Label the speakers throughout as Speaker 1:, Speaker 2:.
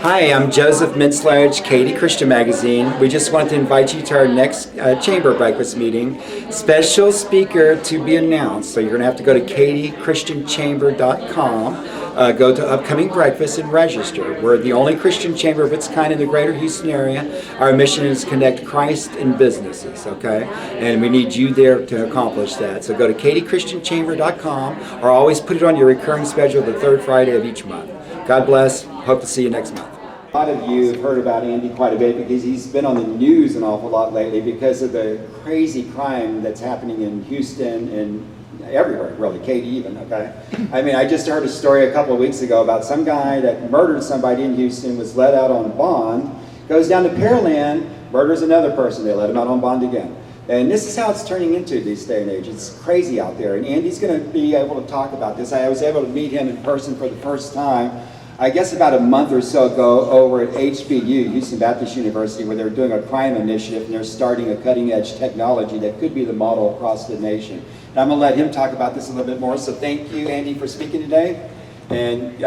Speaker 1: Hi, I'm Joseph Mintzlerich, Katy Christian Magazine. We just want to invite you to our next chamber breakfast meeting. Special speaker to be announced. So you're going to have to go to katychristianchamber.com, go to upcoming breakfast and register. We're the only Christian chamber of its kind in the greater Houston area. Our mission is to connect Christ and businesses, okay? And we need you there to accomplish that. So go to katychristianchamber.com or always put it on your recurring schedule the third Friday of each month. God bless. Hope to see you next month. A lot of you have heard about Andy quite a bit because he's been on the news an awful lot lately because of the crazy crime that's happening in Houston and everywhere, really, Katy even, okay? I mean, I just heard a story a couple of weeks ago about some guy that murdered somebody in Houston, was let out on bond, goes down to Pearland, murders another person, they let him out on bond again. And this is how it's turning into this day and age. It's crazy out there. And Andy's going to be able to talk about this. I was able to meet him in person for the first time, I guess about a month or so ago, over at HBU, Houston Baptist University, where they're doing a crime initiative and they're starting a cutting edge technology that could be the model across the nation. And I'm going to let him talk about this a little bit more. So thank you, Andy, for speaking today. And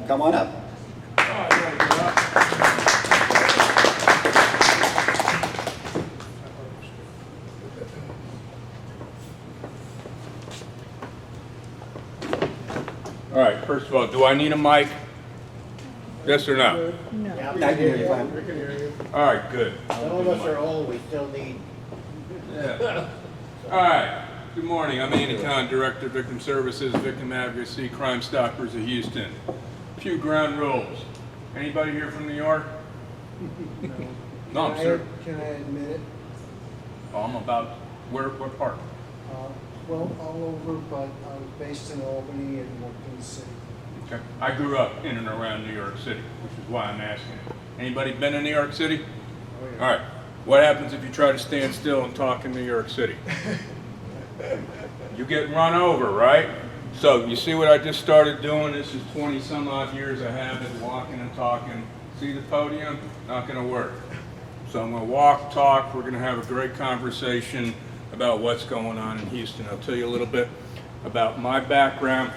Speaker 1: come on up.
Speaker 2: All right, first of all, do I need a mic? Yes or no?
Speaker 3: No.
Speaker 1: I can hear you fine.
Speaker 4: We can hear you.
Speaker 2: All right, good.
Speaker 4: Some of us are old, we still need.
Speaker 2: Yeah. All right, good morning. I'm Andy Kahan, Director of Victim Services, Victim Advocacy, Crime Stoppers of Houston. A few ground rules. Anybody here from New York? No, I'm sir.
Speaker 5: Can I admit it?
Speaker 2: Oh, I'm about, what part?
Speaker 5: Well, all over, but I was based in Albany and worked in the city.
Speaker 2: Okay. I grew up in and around New York City, which is why I'm asking. Anybody been in New York City?
Speaker 5: Oh, yeah.
Speaker 2: All right. What happens if you try to stand still and talk in New York City? You get run over, right? So you see what I just started doing? This is 20 some odd years I have it, walking and talking. See the podium? Not going to work. So I'm going to walk, talk. We're going to have a great conversation about what's going on in Houston. I'll tell you a little bit about my background.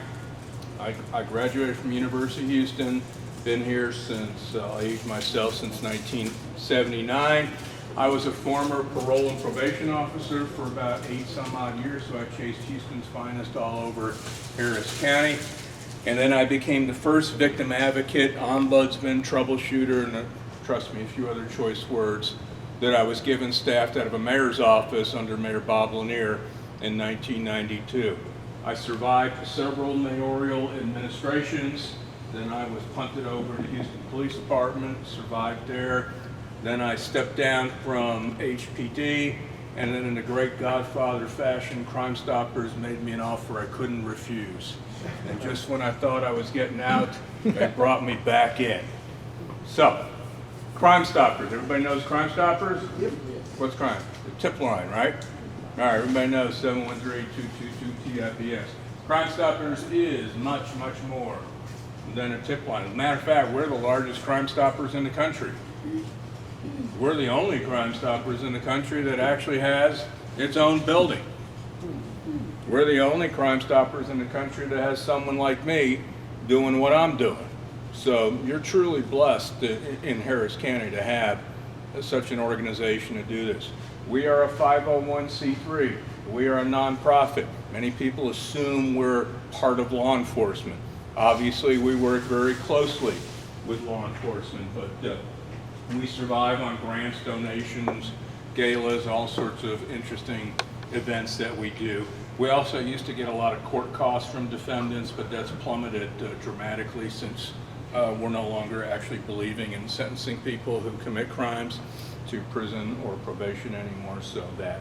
Speaker 2: I graduated from University of Houston, been here since, I aged myself since 1979. I was a former Parole and Probation Officer for about 8 some odd years, so I chased Houston's finest all over Harris County. And then I became the first victim advocate, ombudsman, troubleshooter, and trust me, a few other choice words that I was given staffed out of a mayor's office under Mayor Bob Lanier in 1992. I survived several mayoral administrations. Then I was punted over to Houston Police Department, survived there. Then I stepped down from HPD, and then in a great Godfather fashion, Crime Stoppers made me an offer I couldn't refuse. And just when I thought I was getting out, they brought me back in. So, Crime Stoppers, everybody knows Crime Stoppers? What's crime? The tip line, right? All right, everybody knows 713-222-TIPS. Crime Stoppers is much, much more than a tip line. As a matter of fact, we're the largest Crime Stoppers in the country. We're the only Crime Stoppers in the country that actually has its own building. We're the only Crime Stoppers in the country that has someone like me doing what I'm doing. So you're truly blessed in Harris County to have such an organization to do this. We are a 501c3. We are a nonprofit. Many people assume we're part of law enforcement. Obviously, we work very closely with law enforcement, but we survive on grants, donations, galas, all sorts of interesting events that we do. We also used to get a lot of court costs from defendants, but that's plummeted dramatically since we're no longer actually believing in sentencing people who commit crimes to prison or probation anymore, so that.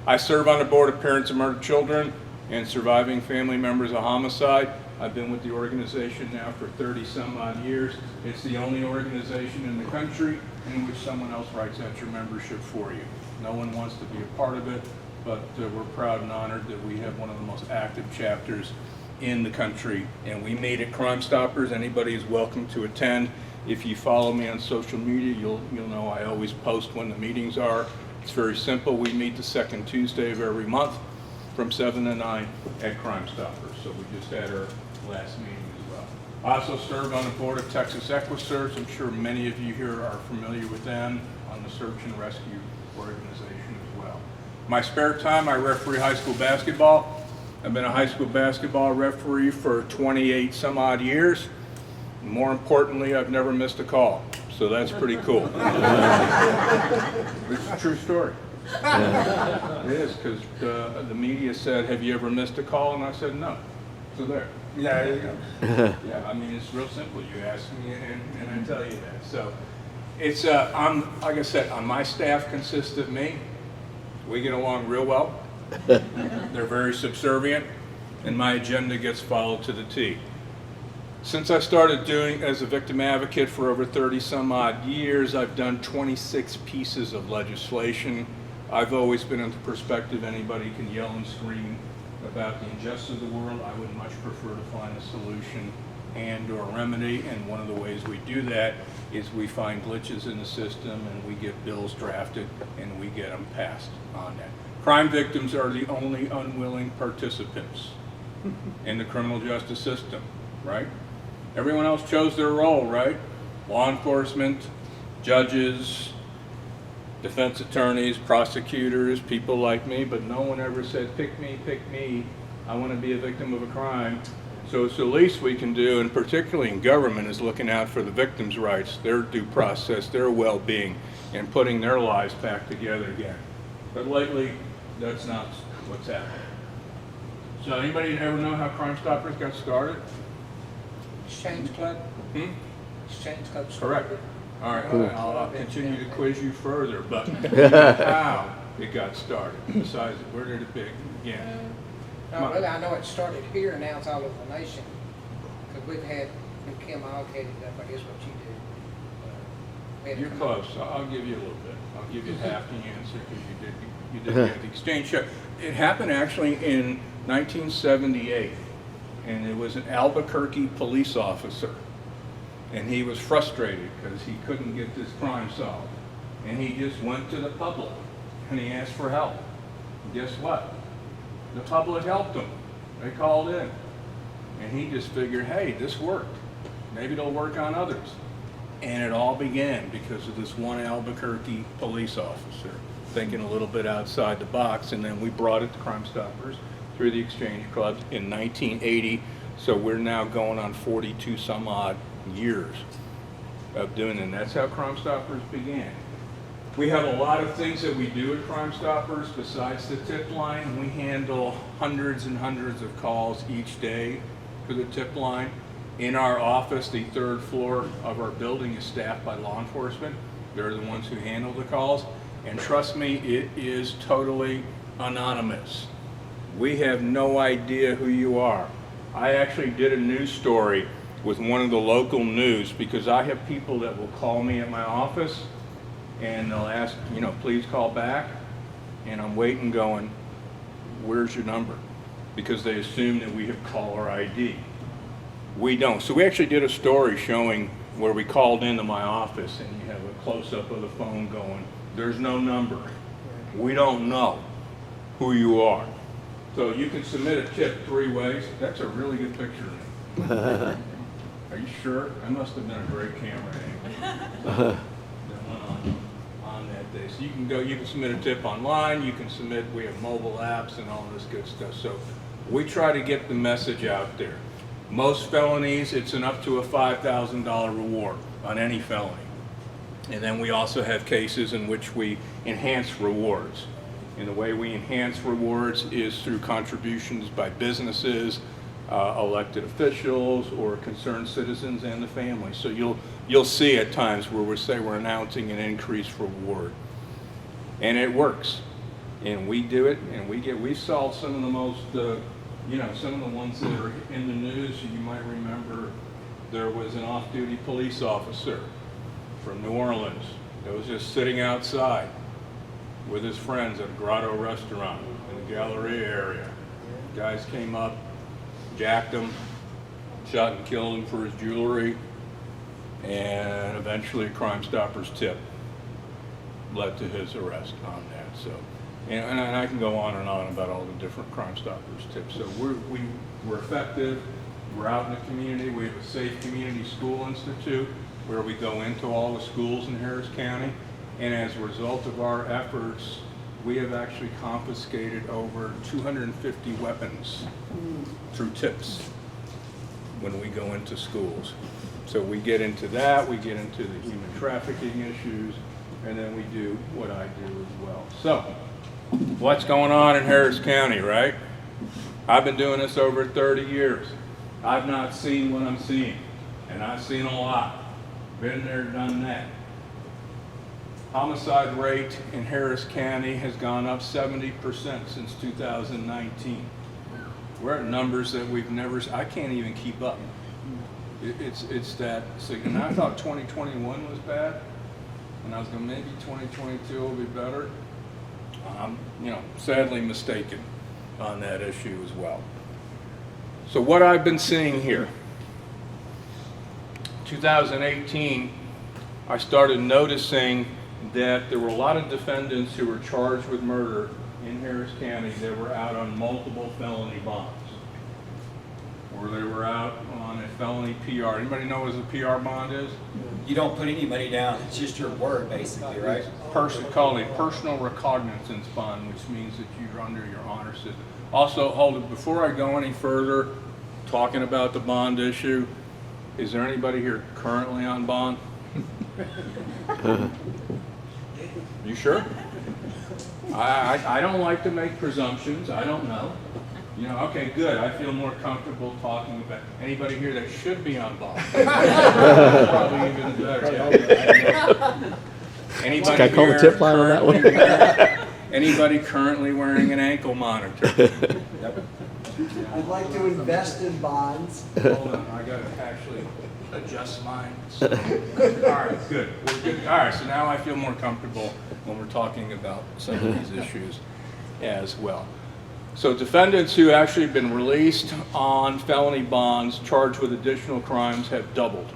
Speaker 2: I serve on the board of Parents of Murdered Children and Surviving Family Members of Homicide. I've been with the organization now for 30 some odd years. It's the only organization in the country in which someone else writes out your membership for you. No one wants to be a part of it, but we're proud and honored that we have one of the most active chapters in the country, and we meet at Crime Stoppers. Anybody is welcome to attend. If you follow me on social media, you'll know I always post when the meetings are. It's very simple. We meet the second Tuesday of every month from 7 to 9 at Crime Stoppers. So we just had our last meeting as well. I also serve on the board of Texas EquiSearch. I'm sure many of you here are familiar with them on the search and rescue organization as well. My spare time, I referee high school basketball. I've been a high school basketball referee for 28 some odd years. More importantly, I've never missed a call, so that's pretty cool. It's a true story. It is, because the media said, have you ever missed a call? And I said, no. So there. Yeah, there you go. Yeah, I mean, it's real simple. You ask me and I tell you that. So it's, like I said, on my staff consists of me. We get along real well. They're very subservient, and my agenda gets followed to the T. Since I started doing as a victim advocate for over 30 some odd years, I've done 26 pieces of legislation. I've always been in the perspective anybody can yell and scream about the injustice of the world. I would much prefer to find a solution and or remedy, and one of the ways we do that is we find glitches in the system and we get bills drafted and we get them passed on that. Crime victims are the only unwilling participants in the criminal justice system, right? Everyone else chose their role, right? Law enforcement, judges, defense attorneys, prosecutors, people like me, but no one ever said, pick me, I want to be a victim of a crime. So it's the least we can do, and particularly in government, is looking out for the victims' rights, their due process, their well-being, and putting their lives back together again. But lately, that's not what's happening. So anybody ever know how Crime Stoppers got started?
Speaker 4: Exchange Club? Exchange Club.
Speaker 2: Correct. All right, I'll continue to quiz you further, but how it got started, besides where did it begin?
Speaker 4: No, really, I know it started here and now it's all over the nation. Because we've had, Kim allocated up, I guess, what you do.
Speaker 2: You're close. I'll give you a little bit. I'll give you half the answer because you did get the exchange show. It happened actually in 1978, and it was an Albuquerque police officer, and he was frustrated because he couldn't get this crime solved, and he just went to the public and he asked for help. And guess what? The public helped him. They called in, and he just figured, hey, this worked. Maybe it'll work on others. And it all began because of this one Albuquerque police officer thinking a little bit outside the box, and then we brought it to Crime Stoppers through the Exchange Club in 1980. So we're now going on 42 some odd years of doing it, and that's how Crime Stoppers began. We have a lot of things that we do at Crime Stoppers besides the tip line. We handle hundreds and hundreds of calls each day for the tip line. In our office, the third floor of our building is staffed by law enforcement. They're the ones who handle the calls. And trust me, it is totally anonymous. We have no idea who you are. I actually did a news story with one of the local news because I have people that will call me at my office and they'll ask, please call back. And I'm waiting going, where's your number? Because they assume that we have caller ID. We don't. So we actually did a story showing where we called into my office and you have a close-up of the phone going, there's no number. We don't know who you are. So you can submit a tip 3 ways. That's a really good picture of me. Are you sure? I must have been a great camera angle. On that day. So you can submit a tip online, you can submit, we have mobile apps and all this good stuff. So we try to get the message out there. Most felonies, it's an up to a $5,000 reward on any felony. And then we also have cases in which we enhance rewards. And the way we enhance rewards is through contributions by businesses, elected officials, or concerned citizens and the family. So you'll see at times where we say we're announcing an increased reward. And it works. And we do it, and we've solved some of the most some of the ones that are in the news. You might remember there was an off-duty police officer from New Orleans that was just sitting outside with his friends at a Grotto restaurant in the Galleria area. Guys came up, jacked him, shot and killed him for his jewelry, and eventually a Crime Stoppers tip led to his arrest on that. So. And I can go on and on about all the different Crime Stoppers tips. So we're effective, We're out in the community. We have a Safe Community School Institute where we go into all the schools in Harris County. And as a result of our efforts, we have actually confiscated over 250 weapons through tips when we go into schools. So we get into that, we get into the human trafficking issues, and then we do what I do as well. So, what's going on in Harris County, right? I've been doing this over 30 years. I've not seen what I'm seeing, and I've seen a lot. Been there, done that. Homicide rate in Harris County has gone up 70% since 2019. We're at numbers that we've never, I can't even keep up. It's that, and I thought 2021 was bad, and I was going, maybe 2022 will be better. I'm, sadly mistaken on that issue as well. So what I've been seeing here, 2018, I started noticing that there were a lot of defendants who were charged with murder in Harris County that were out on multiple felony bonds, or they were out on a felony PR. Anybody know what a PR bond is?
Speaker 1: You don't put any money down. It's just your word, basically, right?
Speaker 2: Called a personal recognizance bond, which means that you're under your honor system. Also, hold it, before I go any further, talking about the bond issue, is there anybody here currently on bond? You sure? I don't like to make presumptions. I don't know. Okay, good. I feel more comfortable talking about anybody here that should be on bond. Probably even better. Anybody
Speaker 3: I call the tip line on that one?
Speaker 2: Anybody currently wearing an ankle monitor?
Speaker 5: I'd like to invest in bonds.
Speaker 2: Hold on, I gotta actually adjust mine. All right, good. We're good. All right, so now I feel more comfortable when we're talking about some of these issues as well. So defendants who actually been released on felony bonds charged with additional crimes have doubled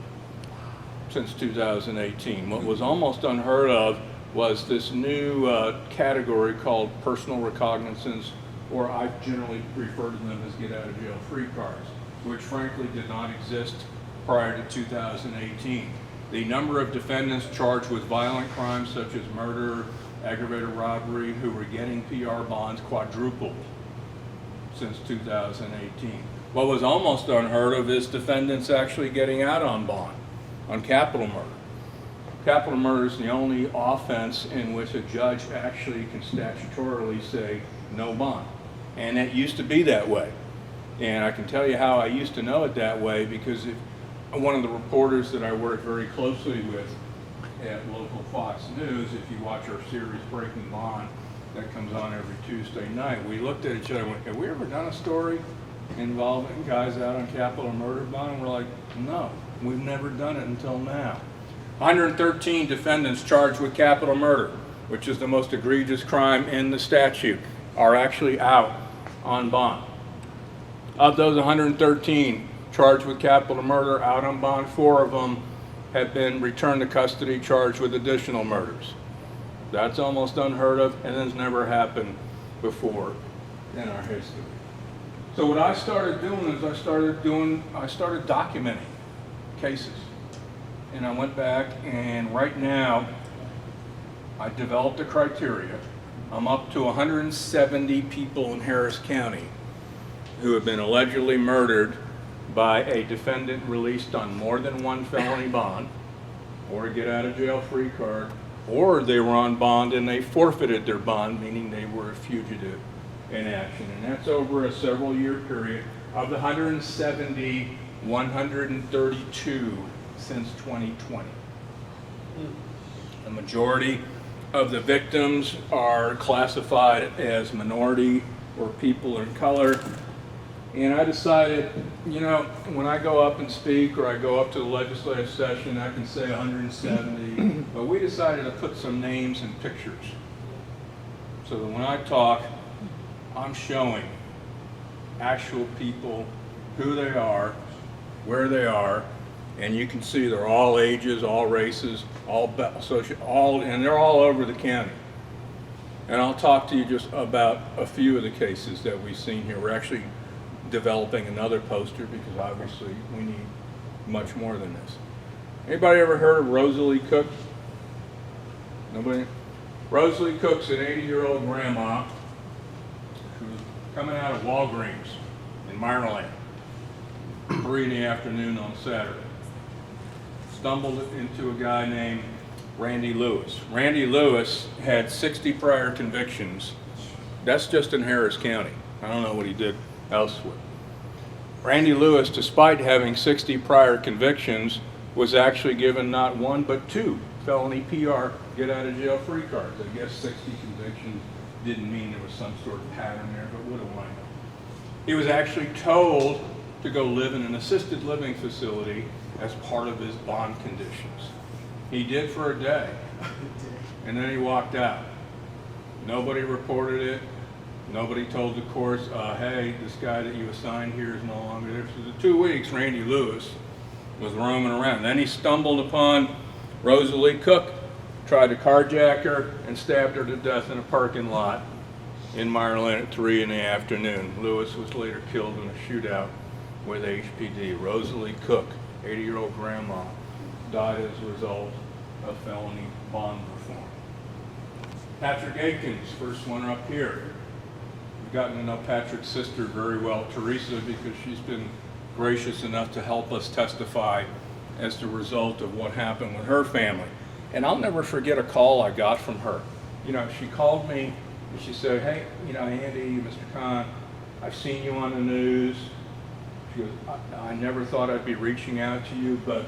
Speaker 2: since 2018. What was almost unheard of was this new category called personal recognizance, or I generally refer to them as get out of jail free cards, which frankly did not exist prior to 2018. The number of defendants charged with violent crimes such as murder, aggravated robbery, who were getting PR bonds quadrupled since 2018. What was almost unheard of is defendants actually getting out on bond on capital murder. Capital murder is the only offense in which a judge actually can statutorily say no bond. And it used to be that way. And I can tell you how I used to know it that way, because one of the reporters that I work very closely with at local Fox News, if you watch our series Breaking Bond that comes on every Tuesday night, we looked at each other and went, have we ever done a story involving guys out on capital murder bond? And we're like, no, we've never done it until now. 113 defendants charged with capital murder, which is the most egregious crime in the statute, are actually out on bond. Of those 113 charged with capital murder out on bond, 4 of them have been returned to custody charged with additional murders. That's almost unheard of, and has never happened before in our history. So what I started doing is I started documenting cases. And I went back, and right now I developed a criteria. I'm up to 170 people in Harris County who have been allegedly murdered by a defendant released on more than one felony bond, or a get out of jail free card, or they were on bond and they forfeited their bond, meaning they were a fugitive in action. And that's over a several year period. Of the 170, 132 since 2020. The majority of the victims are classified as minority or people in color. And I decided, when I go up and speak, or I go up to the legislative session, I can say 170, but we decided to put some names and pictures, so that when I talk, I'm showing actual people, who they are, where they are, and you can see they're all ages, all races, and they're all over the county. And I'll talk to you just about a few of the cases that we've seen here. We're actually developing another poster because obviously we need much more than this. Anybody ever heard of Rosalie Cook? Nobody? Rosalie Cook's an 80-year-old grandma who's coming out of Walgreens in Maryland, 3 in the afternoon on Saturday. Stumbled into a guy named Randy Lewis. Randy Lewis had 60 prior convictions. That's just in Harris County. I don't know what he did elsewhere. Randy Lewis, despite having 60 prior convictions, was actually given not 1 but 2 felony PR get out of jail free cards. I guess 60 convictions didn't mean there was some sort of pattern there, but what do I know? He was actually told to go live in an assisted living facility as part of his bond conditions. He did for a day, and then he walked out. Nobody reported it. Nobody told the courts, hey, this guy that you assigned here is no longer there. For the 2 weeks, Randy Lewis was roaming around. Then he stumbled upon Rosalie Cook, tried to carjack her, and stabbed her to death in a parking lot in Maryland at 3 in the afternoon. Lewis was later killed in a shootout with HPD. Rosalie Cook, 80-year-old grandma, died as a result of felony bond reform. Patrick Aikens, first one up here. We've gotten to know Patrick's sister very well, Teresa, because she's been gracious enough to help us testify as the result of what happened with her family. And I'll never forget a call I got from her. You know, she called me and she said, hey, you know, Andy, Mr. Kahan, I've seen you on the news. She goes, I never thought I'd be reaching out to you, but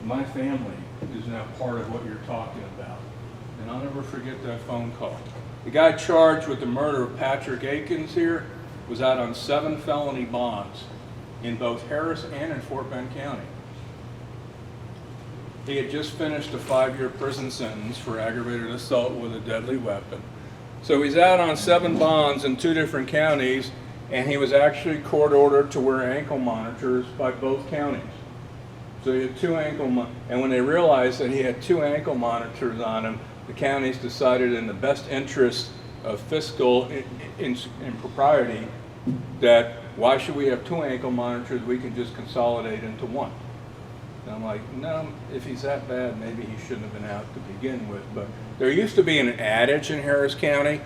Speaker 2: my family is now part of what you're talking about. And I'll never forget that phone call. The guy charged with the murder of Patrick Aikens here was out on 7 felony bonds in both Harris and in Fort Bend County. He had just finished a 5-year prison sentence for aggravated assault with a deadly weapon. So he's out on 7 bonds in 2 different counties, and he was actually court ordered to wear ankle monitors by both counties. So he had 2 ankle and when they realized that he had 2 ankle monitors on him, the counties decided in the best interest of fiscal impropriety that why should we have 2 ankle monitors? We can just consolidate into 1. And I'm like, no, if he's that bad, maybe he shouldn't have been out to begin with. But there used to be an adage in Harris County.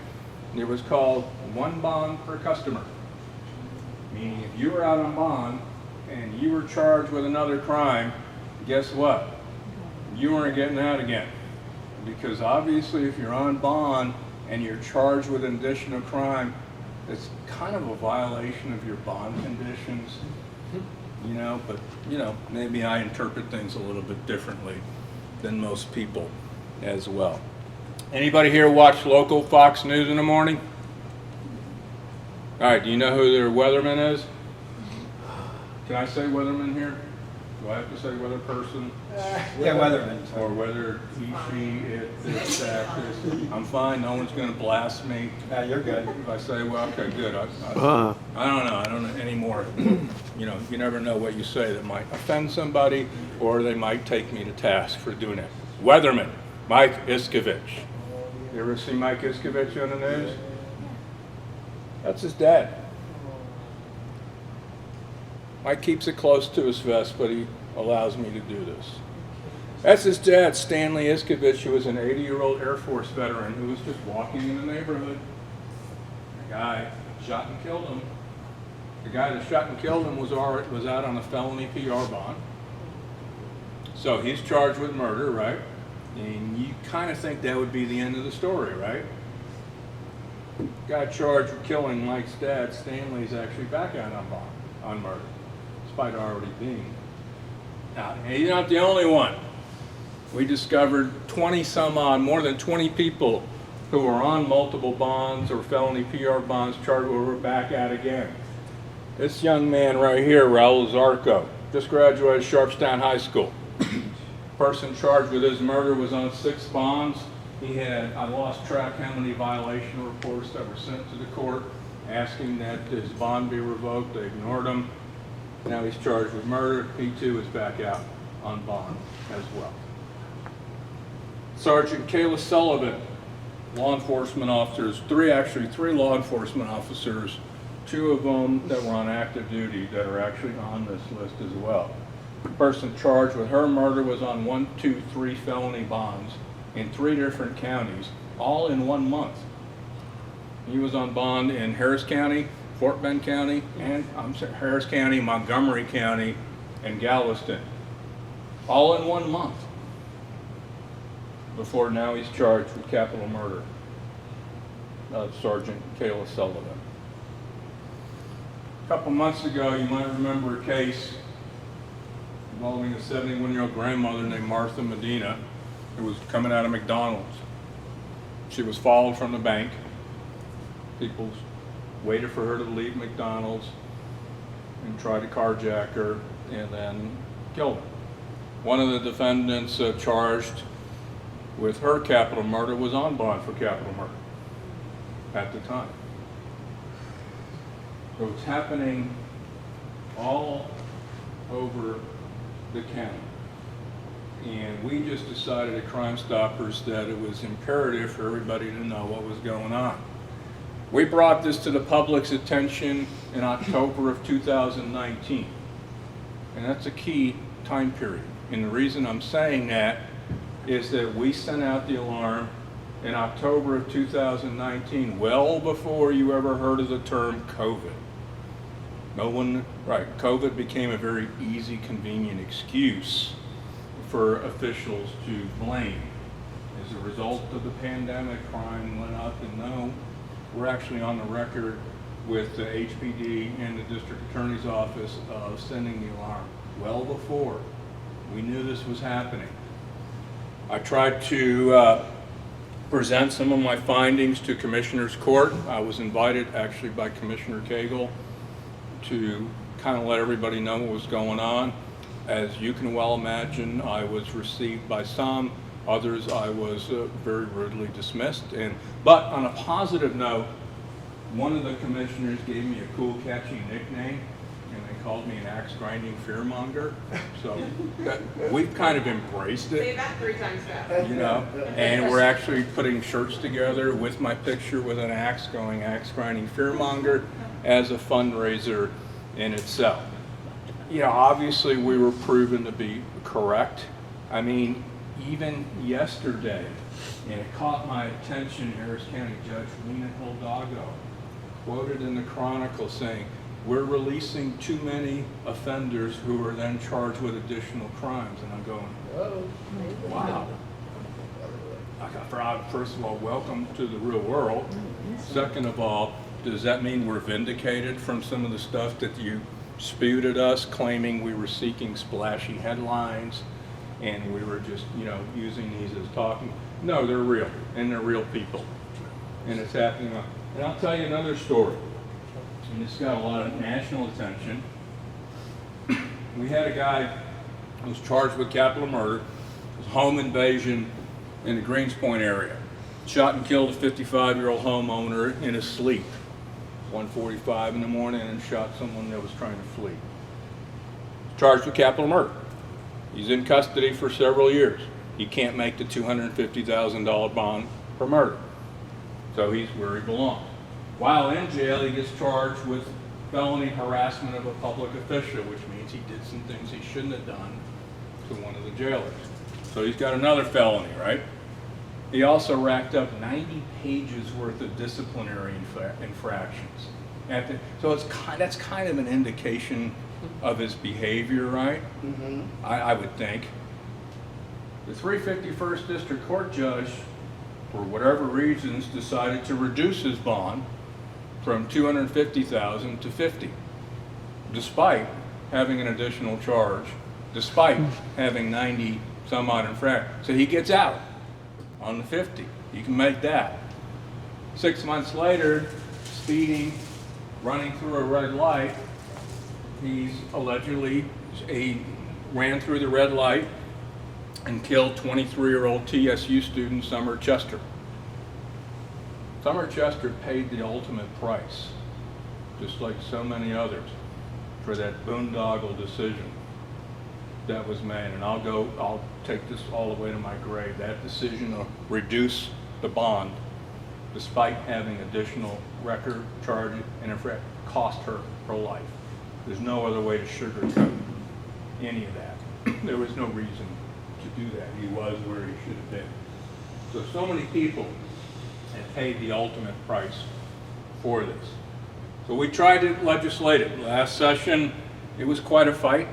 Speaker 2: It was called 1 bond per customer. Meaning if you were out on bond and you were charged with another crime, guess what? You weren't getting out again. Because obviously if you're on bond and you're charged with an additional crime, it's kind of a violation of your bond conditions. You know, but, you know, maybe I interpret things a little bit differently than most people as well. Anybody here watch local Fox News in the morning? All right, do you know who their weatherman is? Can I say weatherman here? Do I have to say weather person?
Speaker 1: Yeah, Weatherman.
Speaker 2: Or whether he, she, it, this, that, this? I'm fine, no one's gonna blast me.
Speaker 1: Yeah, you're good.
Speaker 2: If I say, well, okay, good. I don't know anymore. You know, you never know what you say that might offend somebody, or they might take me to task for doing it. Weatherman, Mike Iskovich. You ever see Mike Iskovich on the news? That's his dad. Mike keeps it close to his vest, but he allows me to do this. That's his dad, Stanley Iskovich, who was an 80-year-old Air Force veteran who was just walking in the neighborhood. The guy shot and killed him. The guy that shot and killed him was out on a felony PR bond. So he's charged with murder, right? And you kind of think that would be the end of the story, right? Guy charged with killing Mike's dad, Stanley's actually back out on bond on murder, despite already being out. And he's not the only one. We discovered 20 some odd, more than 20 people who were on multiple bonds or felony PR bonds charged were back out again. This young man right here, Raul Zarco, just graduated Sharpstown High School. Person charged with his murder was on 6 bonds. He had, I lost track how many violation reports that were sent to the court asking that his bond be revoked. They ignored him. Now he's charged with murder. He too is back out on bond as well. Sergeant Kayla Sullivan, law enforcement officers, three law enforcement officers two of them that were on active duty that are actually on this list as well. The person charged with her murder was on 1, 2, 3 felony bonds in 3 different counties, all in 1 month. He was on bond in Harris County, Fort Bend County, and Harris County, Montgomery County, and Galveston, all in 1 month. Before now he's charged with capital murder. Sergeant Kayla Sullivan. A couple months ago, you might remember a case involving a 71-year-old grandmother named Martha Medina who was coming out of McDonald's. She was followed from the bank. People waited for her to leave McDonald's and tried to carjack her and then killed her. One of the defendants charged with her capital murder was on bond for capital murder at the time. So it's happening all over the county. And we just decided at Crime Stoppers that it was imperative for everybody to know what was going on. We brought this to the public's attention in October of 2019. And that's a key time period. And the reason I'm saying that is that we sent out the alarm in October of 2019, well before you ever heard of the term COVID. COVID became a very easy, convenient excuse for officials to blame. As a result of the pandemic, crime went up, and no, we're actually on the record with the HPD and the District Attorney's Office of sending the alarm well before we knew this was happening. I tried to present some of my findings to Commissioner's Court. I was invited actually by Commissioner Cagle to kind of let everybody know what was going on. As you can well imagine, I was received by some, others I was very rudely dismissed. But on a positive note, one of the commissioners gave me a cool, catchy nickname, and they called me an axe-grinding fearmonger. So we've kind of embraced it.
Speaker 6: Say that 3 times fast.
Speaker 2: You know, and we're actually putting shirts together with my picture with an axe going axe-grinding fearmonger as a fundraiser in itself. You know, obviously we were proven to be correct. I mean, even yesterday, and it caught my attention, Harris County Judge Lena Hildago quoted in the Chronicle saying, "We're releasing too many offenders who are then charged with additional crimes." And I'm going, whoa, wow. First of all, welcome to the real world. Second of all, does that mean we're vindicated from some of the stuff that you spewed at us, claiming we were seeking splashy headlines and we were just, you know, using these as talking? No, they're real, and they're real people. And it's happening. And I'll tell you another story. And this got a lot of national attention. We had a guy who was charged with capital murder, it was home invasion in the Greenspoint area. Shot and killed a 55-year-old homeowner in his sleep. 1:45 in the morning, and shot someone that was trying to flee. Charged with capital murder. He's in custody for several years. He can't make the $250,000 bond for murder. So he's where he belongs. While in jail, he gets charged with felony harassment of a public official, which means he did some things he shouldn't have done to one of the jailers. So he's got another felony, right? He also racked up 90 pages worth of disciplinary infractions. So that's kind of an indication of his behavior, right? Mm-hmm. I would think. The 351st District Court judge, for whatever reasons, decided to reduce his bond from $250,000 to $50,000, despite having an additional charge, despite having 90 some odd infractions. So he gets out on the $50,000. You can make that. 6 months later, speeding, running through a red light, he ran through the red light and killed 23-year-old TSU student Summer Chester. Summer Chester paid the ultimate price, just like so many others, for that boondoggle decision that was made. And I'll take this all the way to my grave. That decision to reduce the bond, despite having additional record charges and infraction, cost her her life. There's no other way to sugarcoat any of that. There was no reason to do that. He was where he should have been. So many people have paid the ultimate price for this. So we tried to legislate it. Last session, it was quite a fight.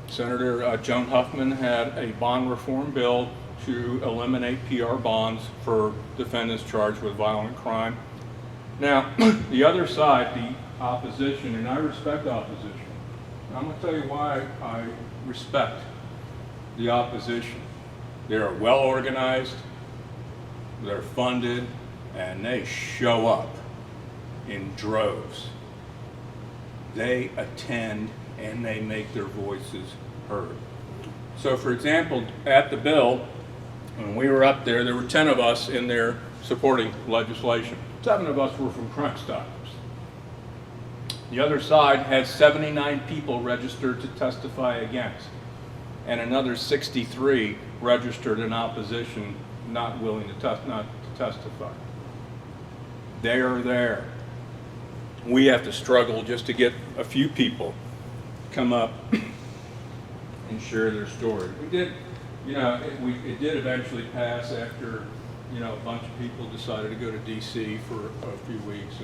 Speaker 2: Senator Joan Huffman had a bond reform bill to eliminate PR bonds for defendants charged with violent crime. Now, the other side, the opposition, and I respect opposition. I'm going to tell you why I respect the opposition. They are well organized, they're funded, and they show up in droves. They attend and they make their voices heard. So for example, at the bill, when we were up there, there were 10 of us in there supporting legislation. 7 of us were from Crime Stoppers. The other side had 79 people registered to testify against, and another 63 registered in opposition, not willing to testify. They are there. We have to struggle just to get a few people come up and share their story. We did, it did eventually pass after, a bunch of people decided to go to DC for a few weeks.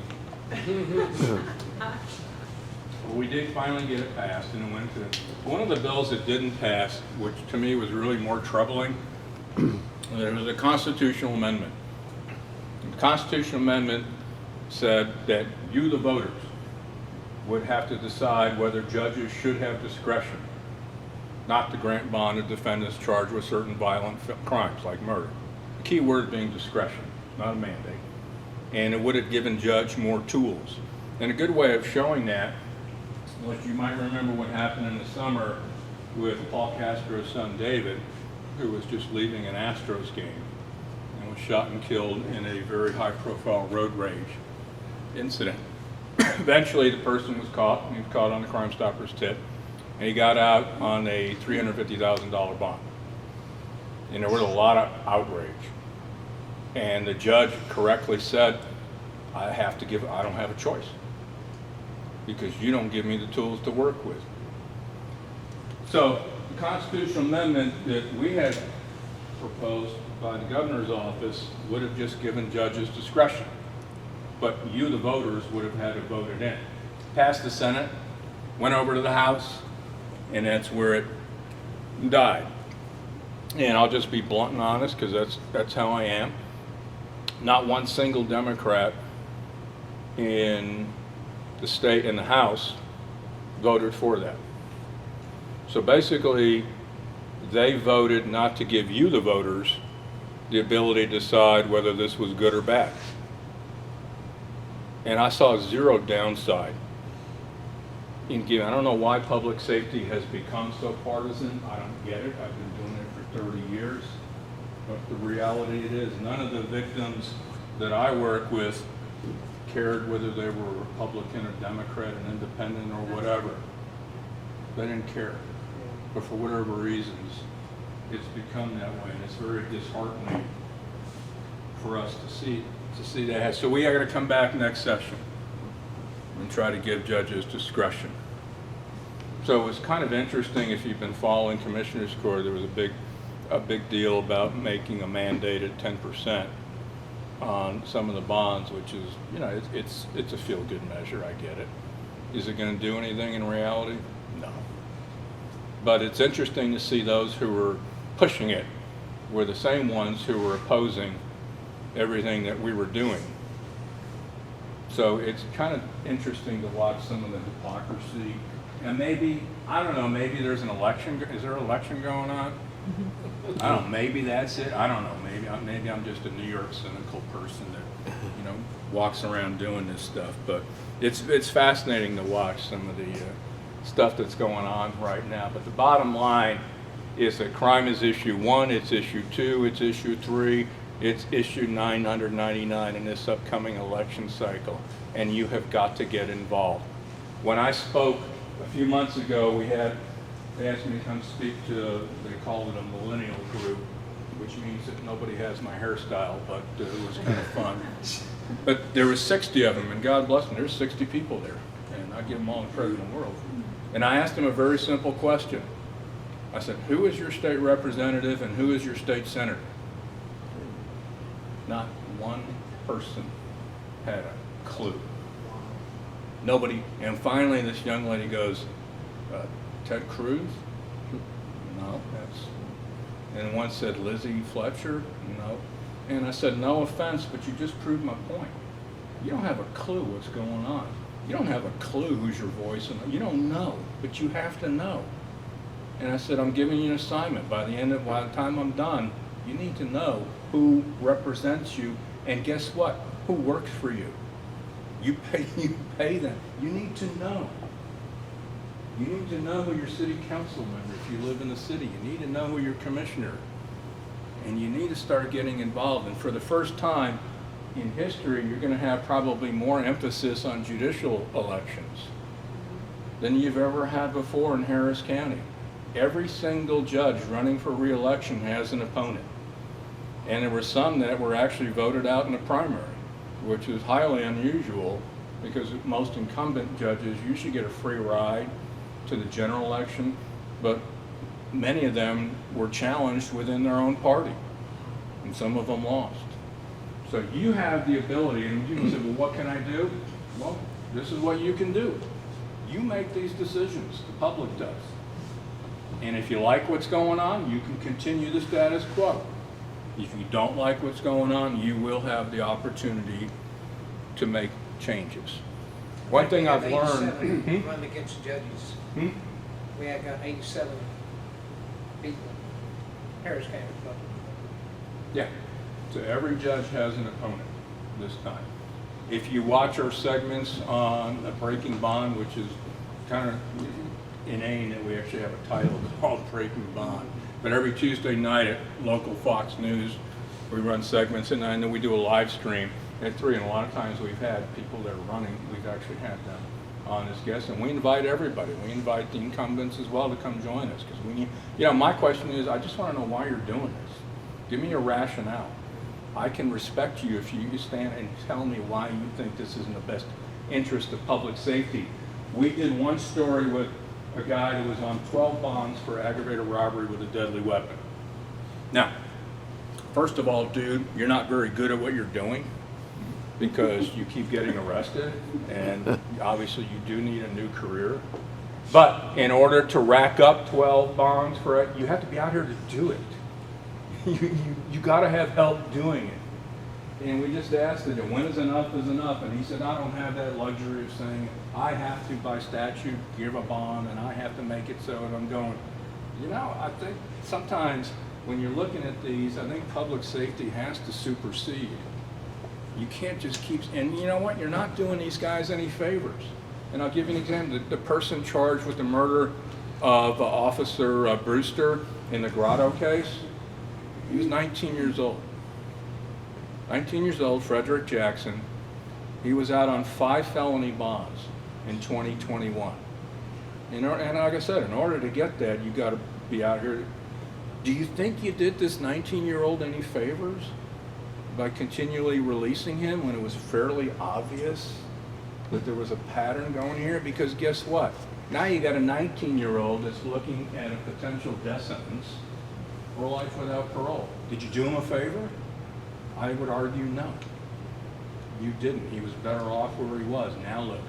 Speaker 2: Well, we did finally get it passed, and it went to one of the bills that didn't pass, which to me was really more troubling. There was a constitutional amendment. The constitutional amendment said that you, the voters, would have to decide whether judges should have discretion not to grant bond to defendants charged with certain violent crimes like murder. The key word being discretion, not a mandate. And it would have given judge more tools. And a good way of showing that, which you might remember what happened in the summer with Paul Castro's son David, who was just leaving an Astros game and was shot and killed in a very high-profile road rage incident. Eventually, the person was caught. He was caught on the Crime Stoppers tip, and he got out on a $350,000 bond. And there was a lot of outrage. And the judge correctly said, I don't have a choice, because you don't give me the tools to work with. So the constitutional amendment that we had proposed by the governor's office would have just given judges discretion, but you, the voters, would have had to vote it in. Passed the Senate, went over to the House, and that's where it died. And I'll just be blunt and honest, because that's how I am. Not one single Democrat in the state, in the House, voted for that. So basically, they voted not to give you, the voters, the ability to decide whether this was good or bad. And I saw zero downside in giving. I don't know why public safety has become so partisan. I don't get it. I've been doing it for 30 years. But the reality it is, none of the victims that I work with cared whether they were a Republican or Democrat, an independent or whatever. They didn't care. But for whatever reasons, it's become that way, and it's very disheartening for us to see that. So we are going to come back next session and try to give judges discretion. So it was kind of interesting, if you've been following Commissioners Court, there was a big deal about making a mandated 10% on some of the bonds, which is, it's a feel-good measure. I get it. Is it going to do anything in reality? No. But it's interesting to see those who were pushing it were the same ones who were opposing everything that we were doing. So it's kind of interesting to watch some of the hypocrisy. And maybe, I don't know, maybe there's an election. Is there an election going on? I don't know, maybe that's it. I don't know, maybe I'm just a New York cynical person that, walks around doing this stuff. But it's fascinating to watch some of the stuff that's going on right now. But the bottom line is that crime is issue 1, it's issue 2, it's issue 3, it's issue 999 in this upcoming election cycle. And you have got to get involved. When I spoke a few months ago, they asked me to come speak to, they called it a millennial group, which means that nobody has my hairstyle, but it was kind of fun. But there was 60 of them, and God bless them, there's 60 people there, and I give them all the credit in the world. And I asked them a very simple question. I said, who is your state representative and who is your state senator? Not one person had a clue. Nobody. And finally this young lady goes, Ted Cruz? No, that's... And one said, Lizzie Fletcher? No. And I said, no offense, but you just proved my point. You don't have a clue what's going on. You don't have a clue who's your voice. And you don't know, but you have to know. And I said, I'm giving you an assignment. By the time I'm done, you need to know who represents you. And guess what? Who works for you. You pay them. You need to know. You need to know who your city council member, if you live in the city. You need to know who your commissioner. And you need to start getting involved. And for the first time in history, you're going to have probably more emphasis on judicial elections than you've ever had before in Harris County. Every single judge running for re-election has an opponent. And there were some that were actually voted out in the primary, which is highly unusual because most incumbent judges usually get a free ride to the general election, but many of them were challenged within their own party, and some of them lost. So you have the ability, and you can say, well, what can I do? Well, this is what you can do. You make these decisions, the public does. And if you like what's going on, you can continue the status quo. If you don't like what's going on, you will have the opportunity to make changes. One thing I've learned...
Speaker 4: Running against judges. We had got 87 people. Harris County.
Speaker 2: Yeah. So every judge has an opponent this time. If you watch our segments on Breaking Bond, which is kind of inane that we actually have a title called Breaking Bond, but every Tuesday night at local Fox News, we run segments, and then we do a live stream at 3, and a lot of times we've had people that are running, we've actually had them on as guests, and we invite everybody. We invite the incumbents as well to come join us, because we need, my question is, I just want to know why you're doing this. Give me a rationale. I can respect you if you stand and tell me why you think this is in the best interest of public safety. We did one story with a guy who was on 12 bonds for aggravated robbery with a deadly weapon. Now, first of all, dude, you're not very good at what you're doing because you keep getting arrested, and obviously you do need a new career. But in order to rack up 12 bonds for it, you have to be out here to do it. You got to have help doing it. And we just asked him, when is enough is enough? And he said, I don't have that luxury of saying, I have to, by statute, give a bond, and I have to make it so that I'm going. I think sometimes when you're looking at these, I think public safety has to supersede. You can't just keep, and you know what? You're not doing these guys any favors. And I'll give you an example. The person charged with the murder of Officer Brewster in the Grotto case, he was 19 years old. 19 years old, Frederick Jackson. He was out on 5 felony bonds in 2021. And like I said, in order to get that, you got to be out here. Do you think you did this 19-year-old any favors by continually releasing him when it was fairly obvious that there was a pattern going here? Because guess what? Now you got a 19-year-old that's looking at a potential death sentence or life without parole. Did you do him a favor? I would argue no. You didn't. He was better off where he was. Now look,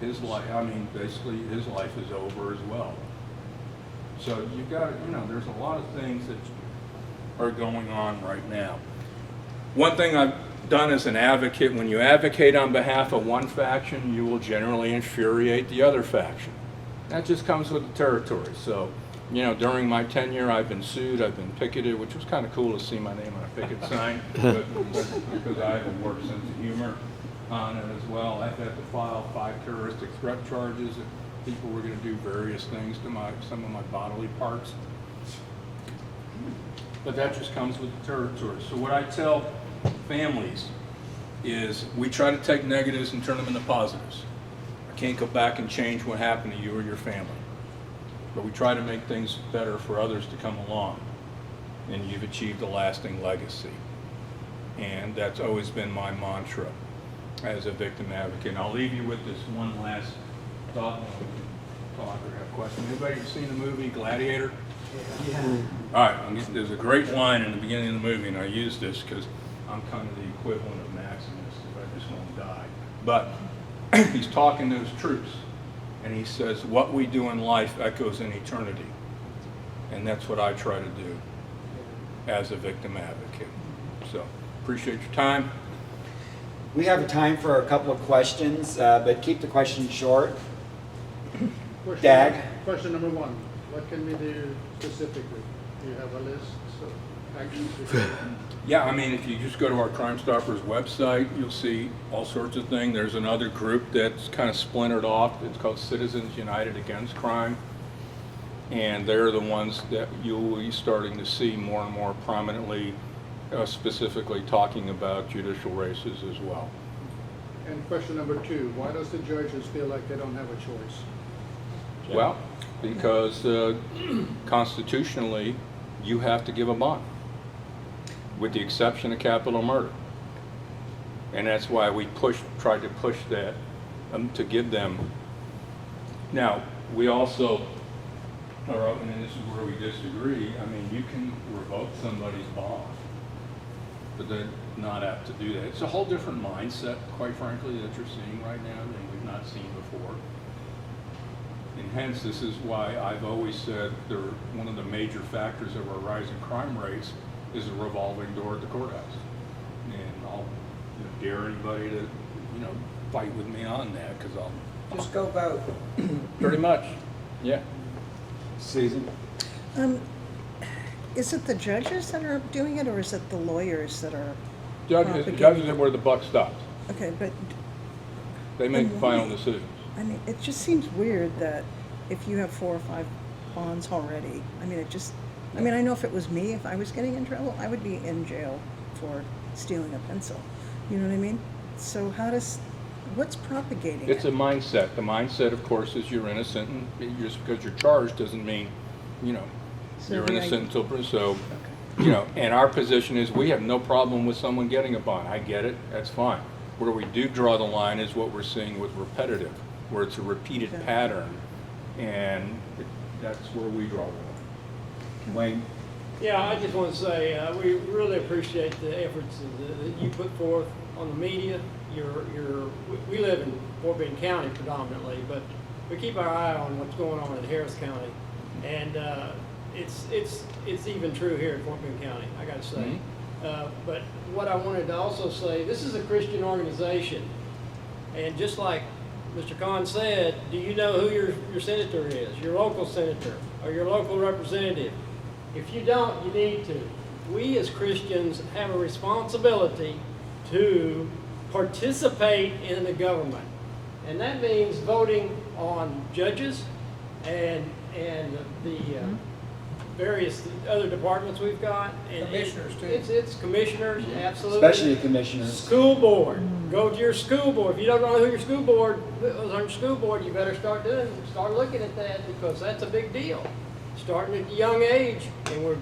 Speaker 2: his life, basically his life is over as well. So you've got, there's a lot of things that are going on right now. One thing I've done as an advocate, when you advocate on behalf of one faction, you will generally infuriate the other faction. That just comes with the territory. So, during my tenure, I've been sued, I've been picketed, which was kind of cool to see my name on a picket sign, but because I have a work sense of humor on it as well. I've had to file 5 terroristic threat charges, and people were going to do various things to some of my bodily parts. But that just comes with the territory. So what I tell families is we try to take negatives and turn them into positives. I can't go back and change what happened to you or your family, but we try to make things better for others to come along. and you've achieved a lasting legacy. And that's always been my mantra as a victim advocate. And I'll leave you with this one last thought. Talk or have a question. Anybody seen the movie Gladiator?
Speaker 1: Yeah.
Speaker 2: All right, there's a great line in the beginning of the movie, and I use this because I'm kind of the equivalent of Maximus if I just won't die. But he's talking to his troops, and he says, what we do in life echoes in eternity. And that's what I try to do as a victim advocate. So, appreciate your time.
Speaker 1: We have time for a couple of questions, but keep the questions short. Dag?
Speaker 3: Question number one, what can we do specifically? Do you have a list of actions we can do?
Speaker 2: Yeah, I mean, if you just go to our Crime Stoppers website, you'll see all sorts of things. There's another group that's kind of splintered off. It's called Citizens United Against Crime. And they're the ones that you'll be starting to see more and more prominently, specifically talking about judicial races as well.
Speaker 3: And question number two, why does the judges feel like they don't have a choice?
Speaker 2: Well, because constitutionally, you have to give a bond, with the exception of capital murder. And that's why we tried to push that to give them. Now, we also are open, and this is where we disagree. I mean, you can revoke somebody's bond, but they're not apt to do that. It's a whole different mindset, quite frankly, that you're seeing right now than we've not seen before. And hence, this is why I've always said one of the major factors of our rising crime rates is a revolving door at the courthouse. And I'll dare anybody to, fight with me on that, because I'll
Speaker 4: Just go vote.
Speaker 2: pretty much, yeah.
Speaker 1: Susan?
Speaker 6: Is it the judges that are doing it, or is it the lawyers that are?
Speaker 2: Judges are where the buck stops.
Speaker 6: Okay, but
Speaker 2: They make
Speaker 6: And
Speaker 2: final
Speaker 6: why?
Speaker 2: decisions.
Speaker 6: I mean, it just seems weird that if you have 4 or 5 bonds already, I mean, I know if it was me, if I was getting in trouble, I would be in jail for stealing a pencil. You know what I mean? So what's propagating
Speaker 2: It's a
Speaker 6: it?
Speaker 2: mindset. The mindset, of course, is you're innocent, and just because you're charged doesn't mean,
Speaker 6: So
Speaker 2: you're
Speaker 6: the
Speaker 2: innocent
Speaker 6: idea-
Speaker 2: until, so, and our position is we have no problem with someone getting a bond. I get it, that's fine. Where we do draw the line is what we're seeing with repetitive, where it's a repeated
Speaker 6: Okay.
Speaker 2: pattern, and that's where we draw the line.
Speaker 1: Wayne?
Speaker 7: Yeah, I just want to say, we really appreciate the efforts that you put forth on the media. We live in Fort Bend County predominantly, but we keep our eye on what's going on in Harris County. And it's even true here in Fort Bend County, I gotta say. But what I wanted to also say, this is a Christian organization. And just like Mr. Kahan said, do you know who your senator is, your local senator, or your local representative? If you don't, you need to. We as Christians have a responsibility to participate in the government. And that means voting on judges and the various other departments we've got. And
Speaker 4: Commissioners, too.
Speaker 7: It's commissioners, absolutely.
Speaker 1: Especially commissioners.
Speaker 7: School board. Go to your school board. If you don't know who your school board is on your school board, you better start looking at that, because that's a big deal. Starting at a young age, and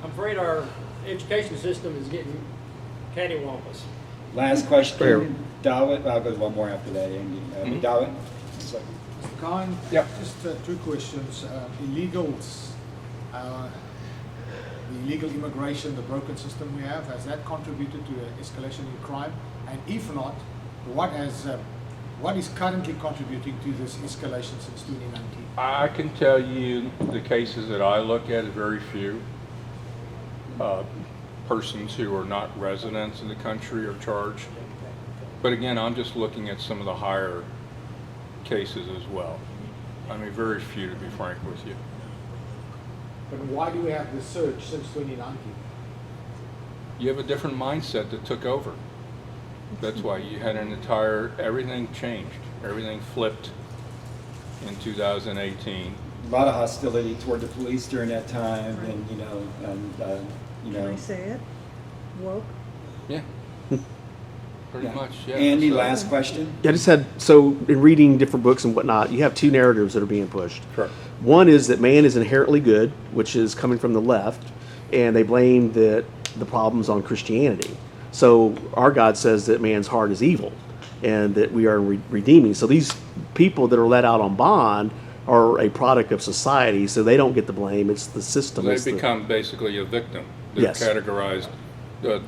Speaker 7: I'm afraid our education system is getting cattywampus.
Speaker 1: Last question. Dalit? I'll go one more after that, Andy. Dalit?
Speaker 5: Mr. Kahan?
Speaker 2: Yep.
Speaker 5: Just 2 questions. Illegals, the illegal immigration, the broken system we have, has that contributed to the escalation in crime? And if not, what is currently contributing to this escalation since 2019?
Speaker 2: I can tell you the cases that I look at, very few persons who are not residents in the country are charged. But again, I'm just looking at some of the higher cases as well. I mean, very few, to be frank with you.
Speaker 5: But why do we have this surge since 2019?
Speaker 2: You have a different mindset that took over. That's why you had everything changed. Everything flipped in 2018.
Speaker 1: A lot of hostility toward the police during that time, and
Speaker 6: Can I say it? Woke?
Speaker 2: Yeah. Pretty much, yeah.
Speaker 1: Andy,
Speaker 2: So-
Speaker 1: last question.
Speaker 3: Yeah, I just had, so in reading different books and whatnot, you have 2 narratives that are being pushed.
Speaker 2: Correct.
Speaker 3: One is that man is inherently good, which is coming from the left,
Speaker 8: and they blame the problems on Christianity. So our God says that man's heart is evil and that we are redeeming. So these people that are let out on bond are a product of society, so they don't get the blame. It's the system.
Speaker 2: They become basically a victim. They're
Speaker 8: Yes.
Speaker 2: categorized, the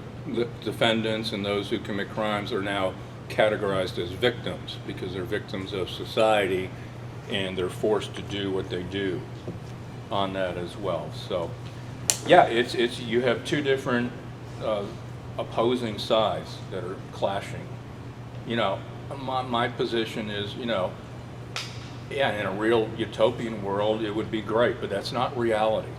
Speaker 2: defendants and those who commit crimes are now categorized as victims because they're victims of society and they're forced to do what they do on that as well. So yeah, it's you have two different opposing sides that are clashing. You know, my position is, you know, yeah, in a real utopian world, it would be great, but that's not reality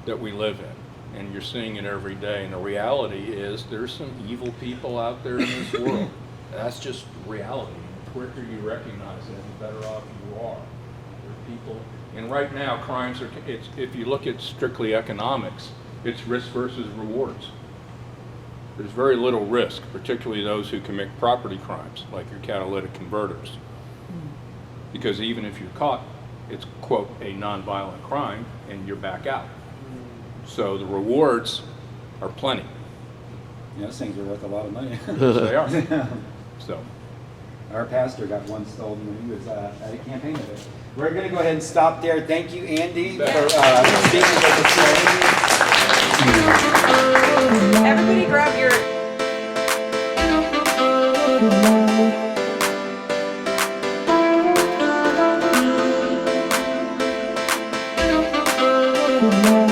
Speaker 2: that we live in. And you're seeing it every day. And the reality is there's some evil people out there in this world. That's just reality. The quicker you recognize it, the better off you are. There are people, and right now crimes are, if you look at strictly economics, it's risk versus rewards. There's very little risk, particularly those who commit property crimes, like your catalytic converters. Because even if you're caught, it's, quote, a nonviolent crime, and you're back out. So the rewards are plenty.
Speaker 1: Yeah, those things are worth a lot of money.
Speaker 2: They are. So.
Speaker 1: Our pastor got one stolen when he was at a campaign event. We're going to go ahead and stop there. Thank you, Andy, for speaking with us today.
Speaker 9: Everybody grab your...
Speaker 6: Mhm.